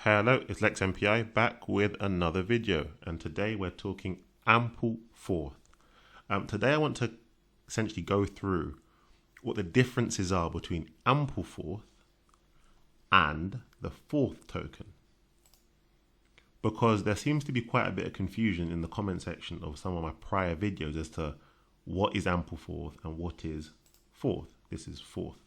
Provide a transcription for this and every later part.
Hello, it's lexingtonmpi back with another video, and today we're talking Ampleforth. Today I want to essentially go through what the differences are between Ampleforth and the Forth token, because there seems to be quite a bit of confusion in the comment section of some of my prior videos as to what is Ampleforth and what is Forth. This is Forth.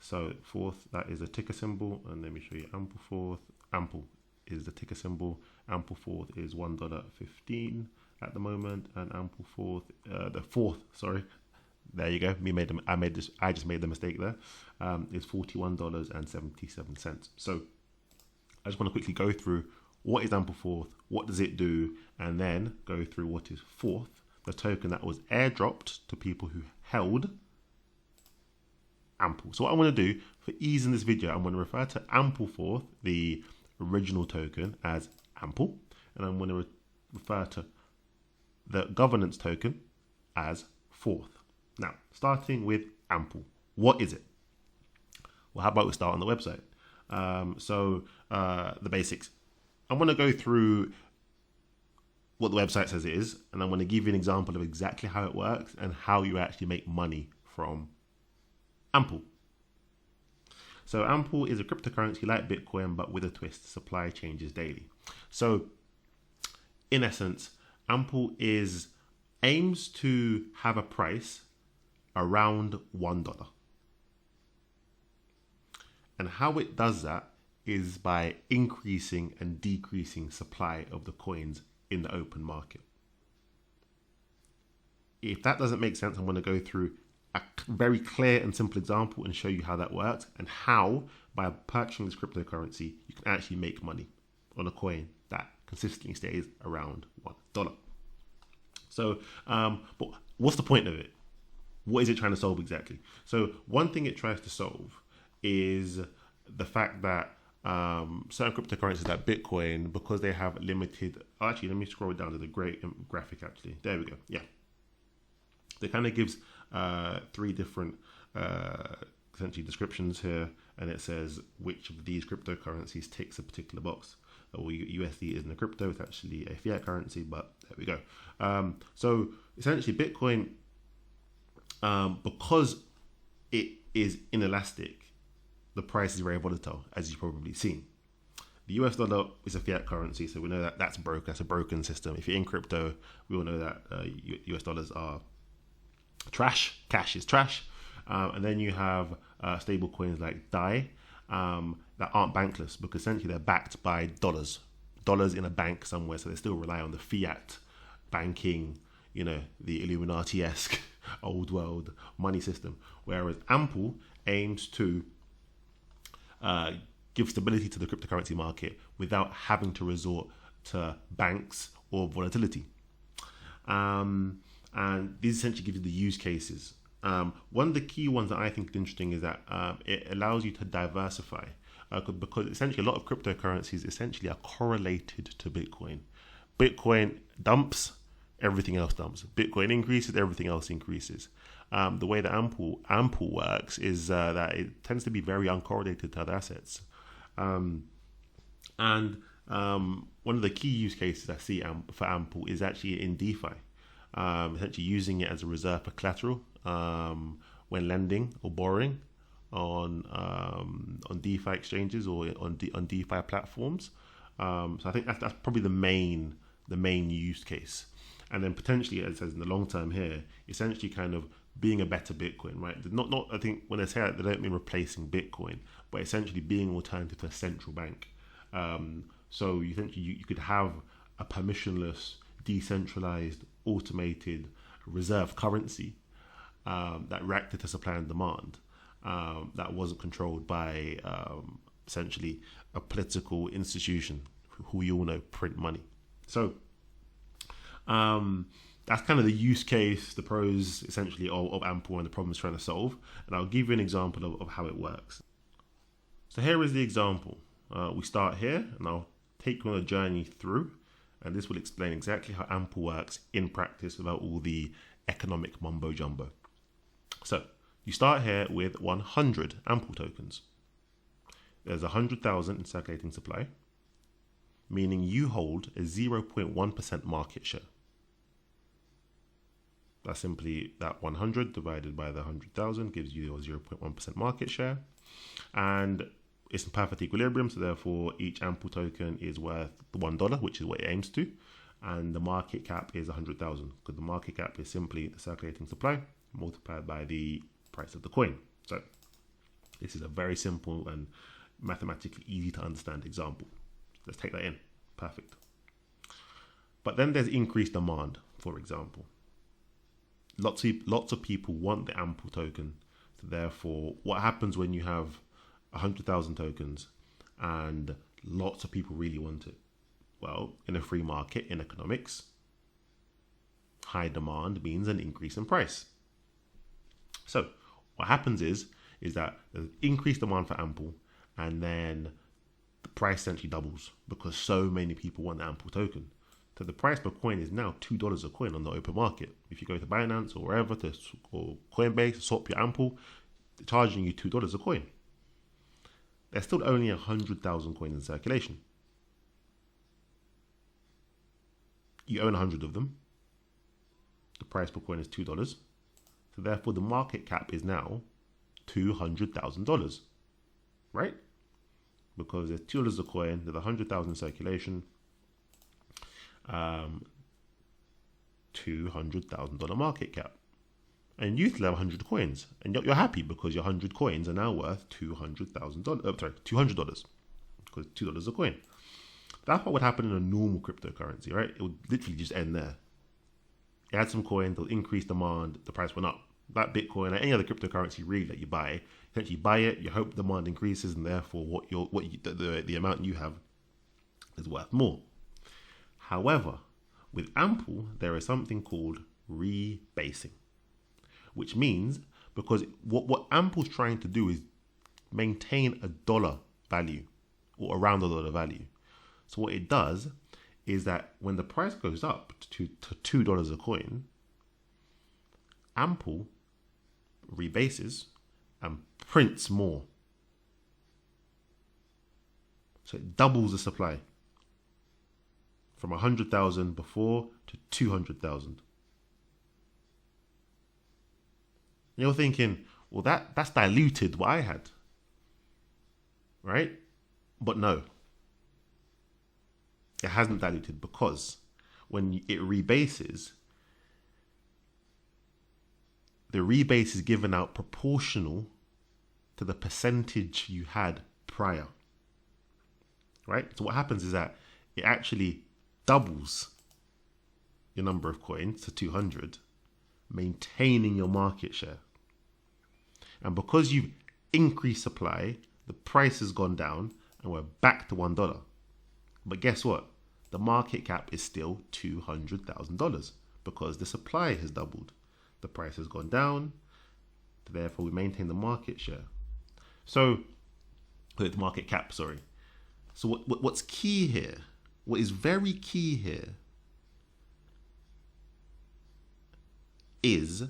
So Forth, that is a ticker symbol, and let me show you Ampleforth. Ample is the ticker symbol. Ampleforth is $1.15 at the moment, and Ampleforth, the Forth, sorry, there you go. I just made the mistake there. Is $41.77. So I just want to quickly go through what is Ampleforth, what does it do, and then go through what is Forth, the token that was airdropped to people who held Ample. So what I want to do for ease in this video, I'm going to refer to Ampleforth, the original token, as Ample, and I'm going to refer to the governance token as Forth. Now, starting with Ample, what is it? Well, how about we start on the website? The basics. I'm going to go through what the website says it is, and I'm going to give you an example of exactly how it works and how you actually make money from Ample. So Ample is a cryptocurrency like Bitcoin, but with a twist. Supply changes daily. So in essence, Ample aims to have a price around $1. And how it does that is by increasing and decreasing supply of the coins in the open market. If that doesn't make sense, I'm going to go through a very clear and simple example and show you how that works, and how by purchasing this cryptocurrency you can actually make money on a coin that consistently stays around $1. So but what's the point of it? What is it trying to solve exactly? So one thing it tries to solve is the fact that certain cryptocurrencies like Bitcoin, because they have limited, actually let me scroll down to the great graphic, actually there we go, yeah, it kind of gives three different essentially descriptions here, and it says which of these cryptocurrencies ticks a particular box. USD isn't a crypto, it's actually a fiat currency, but there we go. So essentially Bitcoin, because it is inelastic, the price is very volatile, as you've probably seen. The US dollar is a fiat currency, so we know that that's broke. That's a broken system. If you're in crypto, we all know that US dollars are trash. Cash is trash. And then you have stable coins like DAI that aren't bankless, because essentially they're backed by dollars in a bank somewhere, so they still rely on the fiat banking, the Illuminati-esque old world money system. Whereas Ample aims to give stability to the cryptocurrency market without having to resort to banks or volatility. And these essentially give you the use cases. One of the key ones that I think is interesting is that it allows you to diversify, because essentially a lot of cryptocurrencies essentially are correlated to Bitcoin. Bitcoin dumps, everything else dumps. Bitcoin increases, everything else increases. The way that Ample works is that it tends to be very uncorrelated to other assets. One of the key use cases I see for Ample is actually in DeFi. Essentially using it as a reserve for collateral when lending or borrowing on DeFi exchanges or on DeFi platforms. So I think that's probably the main use case. And then potentially, as it says in the long term here, essentially kind of being a better Bitcoin, right? Not I think when they say that, they don't mean replacing Bitcoin, but essentially being an alternative to a central bank. So you think you could have a permissionless, decentralized, automated reserve currency that reacted to supply and demand, that wasn't controlled by essentially a political institution who we all know print money. So that's kind of the use case, the pros essentially of Ample and the problem it's trying to solve. And I'll give you an example of how it works. So here is the example. We start here, and I'll take you on a journey through, and this will explain exactly how Ample works in practice without all the economic mumbo jumbo. So you start here with 100 Ample tokens. There's 100,000 in circulating supply. meaning you hold a 0.1% market share. That's simply that 100 divided by the 100,000 gives you your 0.1% market share. And it's in perfect equilibrium, so therefore each Ample token is worth $1, which is what it aims to. And the market cap is 100,000, because the market cap is simply the circulating supply multiplied by the price of the coin. So this is a very simple and mathematically easy to understand example. Let's take that in. Perfect. But then there's increased demand, for example. Lots of people want the Ample token. So therefore, what happens when you have 100,000 tokens and lots of people really want it? Well, in a free market, in economics, high demand means an increase in price. So what happens is that there's increased demand for Ample, and then the price essentially doubles because so many people want the Ample token. So the price per coin is now $2 a coin on the open market. If you go to Binance or wherever or Coinbase to swap your Ample, they're charging you $2 a coin. There's still only 100,000 coins in circulation. You own 100 of them. The price per coin is $2. So therefore the market cap is now $200,000, right? Because there's $2 a coin, there's 100,000 in circulation, $200,000 market cap. And you still have 100 coins, and you're happy because your 100 coins are now worth $200, because $2 a coin. That's what would happen in a normal cryptocurrency, right? It would literally just end there. You had some coins, there was increased demand, the price went up. That Bitcoin, or any other cryptocurrency really that you buy, you buy it, you hope demand increases, and therefore the amount you have is worth more. However, with Ample, there is something called rebasing, which means because what Ample's trying to do is maintain a dollar value or around a dollar value. So what it does is that when the price goes up to $2 a coin, Ample rebases and prints more. So it doubles the supply from 100,000 before to 200,000. You're thinking, well, that's diluted what I had, right? But no, it hasn't diluted, because when it rebases, the rebase is given out proportional to the percentage you had prior, right? So what happens is that it actually doubles your number of coins to 200, maintaining your market share. And because you've increased supply, the price has gone down and we're back to $1. But guess what? The market cap is still $200,000 because the supply has doubled. The price has gone down, therefore we maintain the market share. So, the market cap, sorry. So what's key here, what is very key here, is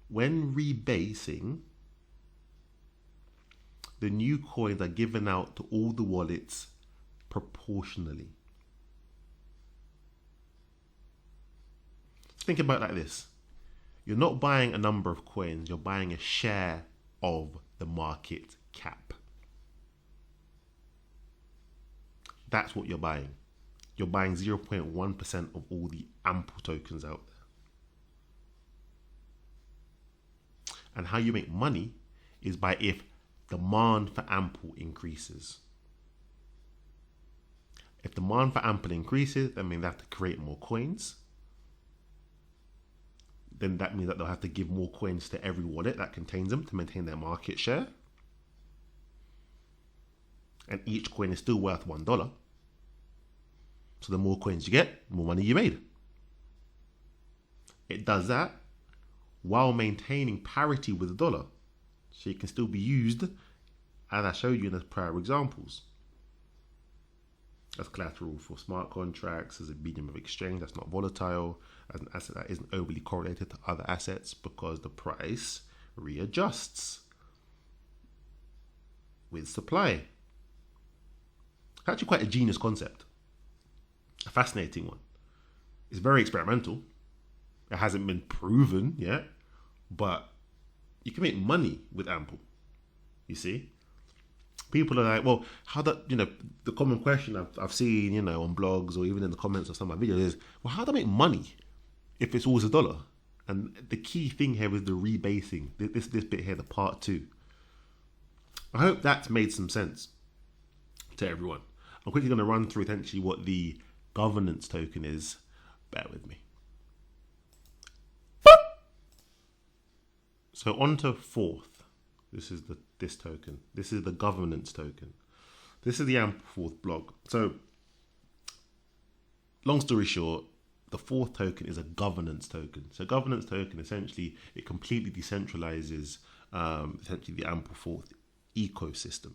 when rebasing, the new coins are given out to all the wallets proportionally. Think about it like this. You're not buying a number of coins, you're buying a share of the market cap. That's what you're buying. You're buying 0.1% of all the Ample tokens out there. And how you make money is by if demand for Ample increases. If demand for Ample increases, that means they have to create more coins. Then that means that they'll have to give more coins to every wallet that contains them to maintain their market share. And each coin is still worth $1. So the more coins you get, the more money you made. It does that while maintaining parity with the dollar. So it can still be used, as I showed you in the prior examples, as collateral for smart contracts, as a medium of exchange that's not volatile, as an asset that isn't overly correlated to other assets, because the price readjusts with supply. It's actually quite a genius concept. a fascinating one. It's very experimental. It hasn't been proven yet, but you can make money with Ample. You see, people are like, well, how that, the common question I've seen, on blogs or even in the comments of some of my videos is, well, how do I make money if it's always $1? And the key thing here is the rebasing. This bit here, the part 2. I hope that's made some sense to everyone. I'm quickly going to run through essentially what the governance token is. Bear with me. So onto Forth. This is this token. This is the governance token. This is the Ampleforth blog. So long story short, the Forth token is a governance token. So governance token, essentially, it completely decentralizes essentially the Ampleforth ecosystem.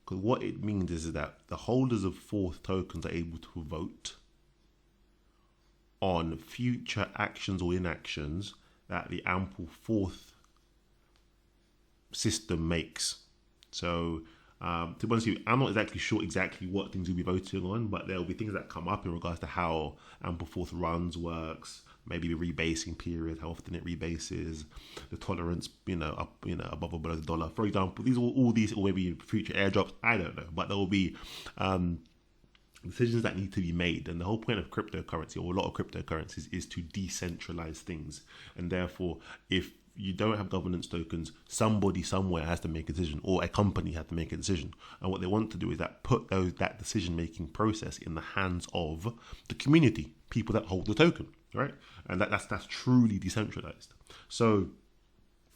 Because what it means is that the holders of Forth tokens are able to vote on future actions or inactions that the Ampleforth system makes. So to be honest with you, I'm not exactly sure exactly what things we'll be voting on, but there will be things that come up in regards to how Ampleforth runs, works, maybe the rebasing period, how often it rebases, the tolerance, up, above or below the dollar. For example, these all these, or maybe future airdrops, I don't know, but there will be decisions that need to be made. And the whole point of cryptocurrency, or a lot of cryptocurrencies, is to decentralize things. And therefore, if you don't have governance tokens, somebody somewhere has to make a decision, or a company has to make a decision. And what they want to do is that put that decision-making process in the hands of the community, people that hold the token, right? And that's truly decentralized. So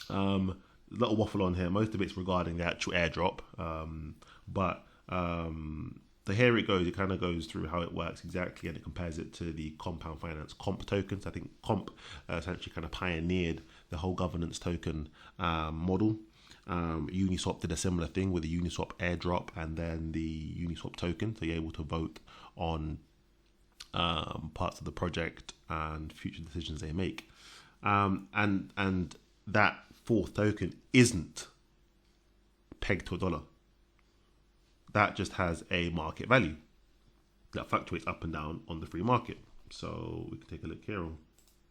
a little waffle on here. Most of it's regarding the actual airdrop, so here it goes. It kind of goes through how it works exactly, and it compares it to the Compound Finance Comp tokens. I think Comp essentially kind of pioneered the whole governance token model. Uniswap did a similar thing with the Uniswap airdrop and then the Uniswap token. So you're able to vote on parts of the project and future decisions they make. And that Forth token isn't pegged to $1. That just has a market value that fluctuates up and down on the free market. So we can take a look here on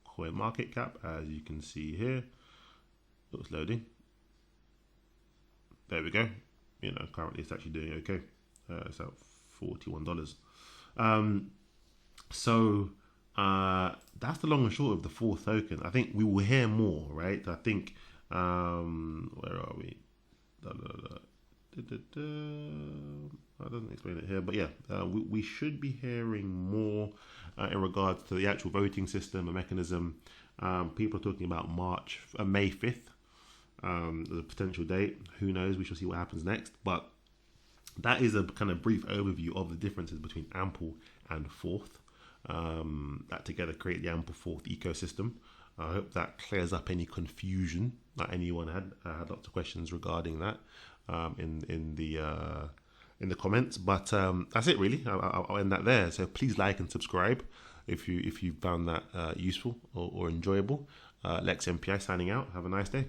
coin market cap, as you can see here. It's loading. There we go. Currently it's actually doing okay. It's at $41. So that's the long and short of the Forth token. I think we will hear more, right? I think where are we? It doesn't explain it here, but yeah, we should be hearing more in regards to the actual voting system and mechanism. People are talking about May 5th, the potential date. Who knows? We shall see what happens next. But that is a kind of brief overview of the differences between Ample and Forth that together create the Ampleforth ecosystem. I hope that clears up any confusion that anyone had. I had lots of questions regarding that in the comments, but that's it really. I'll end that there. So please like and subscribe if you found that useful or enjoyable. Lex MPI signing out. Have a nice day.